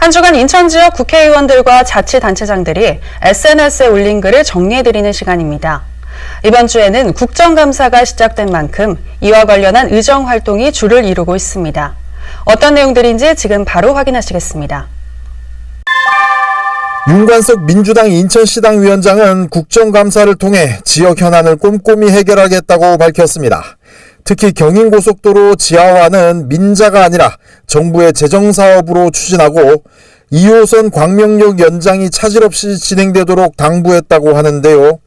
한 주간 인천 지역 국회의원들과 자치단체장들이 SNS에 올린 글을 정리해드리는 시간입니다. 이번 주에는 국정감사가 시작된 만큼 이와 관련한 의정활동이 주를 이루고 있습니다. 어떤 내용들인지 지금 바로 확인하시겠습니다. 윤관석 민주당 인천시당 위원장은 국정감사를 통해 지역 현안을 꼼꼼히 해결하겠다고 밝혔습니다. 특히 경인고속도로 지하화는 민자가 아니라 정부의 재정사업으로 추진하고 2호선 광명역 연장이 차질 없이 진행되도록 당부했다고 하는데요.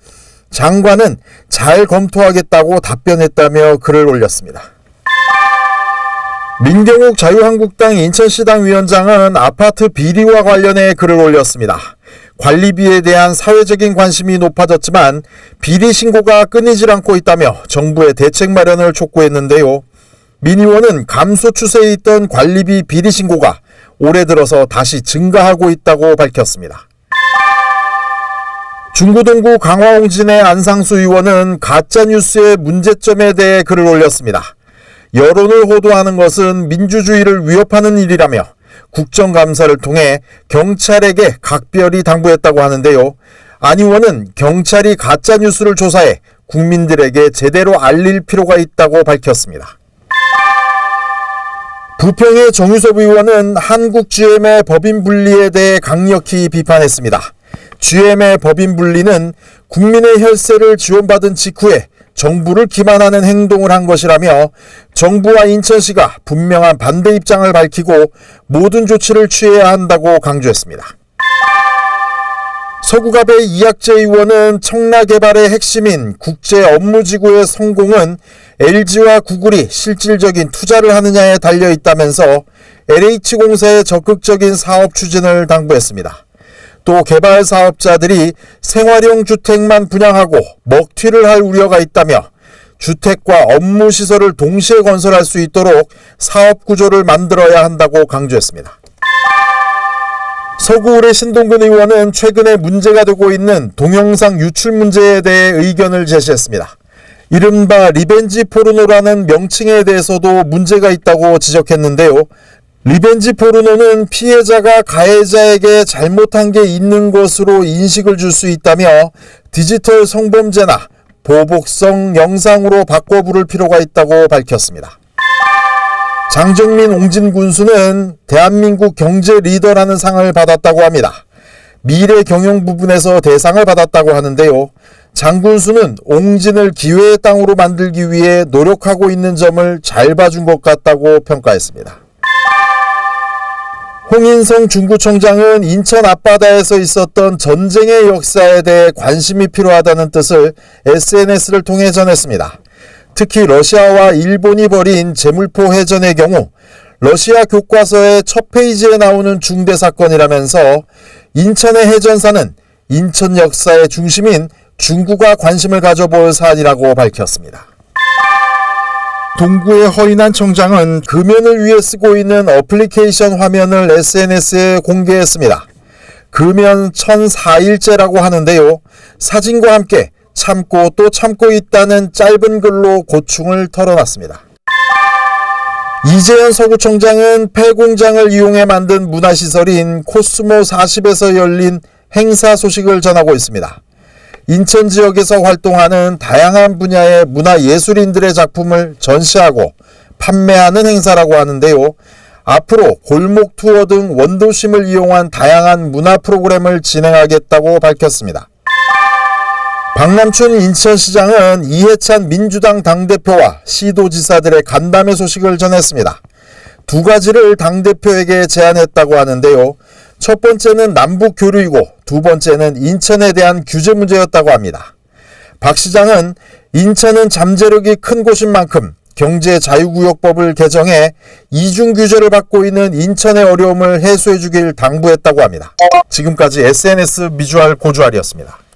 장관은 잘 검토하겠다고 답변했다며 글을 올렸습니다. 민경욱 자유한국당 인천시당 위원장은 아파트 비리와 관련해 글을 올렸습니다. 관리비에 대한 사회적인 관심이 높아졌지만 비리 신고가 끊이질 않고 있다며 정부의 대책 마련을 촉구했는데요. 민 의원은 감소 추세에 있던 관리비 비리 신고가 올해 들어서 다시 증가하고 있다고 밝혔습니다. 중구동구 강화홍진의 안상수 의원은 가짜뉴스의 문제점에 대해 글을 올렸습니다. 여론을 호도하는 것은 민주주의를 위협하는 일이라며 국정감사를 통해 경찰에게 각별히 당부했다고 하는데요. 안 의원은 경찰이 가짜뉴스를 조사해 국민들에게 제대로 알릴 필요가 있다고 밝혔습니다. 부평의 정유섭 의원은 한국 GM의 법인 분리에 대해 강력히 비판했습니다. GM의 법인 분리는 국민의 혈세를 지원받은 직후에 정부를 기만하는 행동을 한 것이라며 정부와 인천시가 분명한 반대 입장을 밝히고 모든 조치를 취해야 한다고 강조했습니다. 서구갑의 이학재 의원은 청라개발의 핵심인 국제업무지구의 성공은 LG와 구글이 실질적인 투자를 하느냐에 달려있다면서 LH공사의 적극적인 사업 추진을 당부했습니다. 또 개발 사업자들이 생활형 주택만 분양하고 먹튀를 할 우려가 있다며 주택과 업무시설을 동시에 건설할 수 있도록 사업 구조를 만들어야 한다고 강조했습니다. 서구울의 신동근 의원은 최근에 문제가 되고 있는 동영상 유출 문제에 대해 의견을 제시했습니다. 이른바 리벤지 포르노라는 명칭에 대해서도 문제가 있다고 지적했는데요. 리벤지 포르노는 피해자가 가해자에게 잘못한 게 있는 것으로 인식을 줄 수 있다며 디지털 성범죄나 보복성 영상으로 바꿔 부를 필요가 있다고 밝혔습니다. 장정민 옹진 군수는 대한민국 경제 리더라는 상을 받았다고 합니다. 미래 경영 부분에서 대상을 받았다고 하는데요. 장 군수는 옹진을 기회의 땅으로 만들기 위해 노력하고 있는 점을 잘 봐준 것 같다고 평가했습니다. 홍인성 중구청장은 인천 앞바다에서 있었던 전쟁의 역사에 대해 관심이 필요하다는 뜻을 SNS를 통해 전했습니다. 특히 러시아와 일본이 벌인 제물포 해전의 경우 러시아 교과서의 첫 페이지에 나오는 중대 사건이라면서 인천의 해전사는 인천 역사의 중심인 중구가 관심을 가져볼 사안이라고 밝혔습니다. 동구의 허인한 청장은 금연을 위해 쓰고 있는 어플리케이션 화면을 SNS에 공개했습니다. 금연 1004일째라고 하는데요. 사진과 함께 참고 또 참고 있다는 짧은 글로 고충을 털어놨습니다. 이재현 서구청장은 폐공장을 이용해 만든 문화시설인 코스모 40에서 열린 행사 소식을 전하고 있습니다. 인천 지역에서 활동하는 다양한 분야의 문화예술인들의 작품을 전시하고 판매하는 행사라고 하는데요. 앞으로 골목 투어 등 원도심을 이용한 다양한 문화 프로그램을 진행하겠다고 밝혔습니다. 박남춘 인천시장은 이해찬 민주당 당대표와 시도지사들의 간담회 소식을 전했습니다. 두 가지를 당대표에게 제안했다고 하는데요. 첫 번째는 남북 교류이고 두 번째는 인천에 대한 규제 문제였다고 합니다. 박 시장은 인천은 잠재력이 큰 곳인 만큼 경제자유구역법을 개정해 이중 규제를 받고 있는 인천의 어려움을 해소해 주길 당부했다고 합니다. 지금까지 SNS 미주알 고주알이었습니다.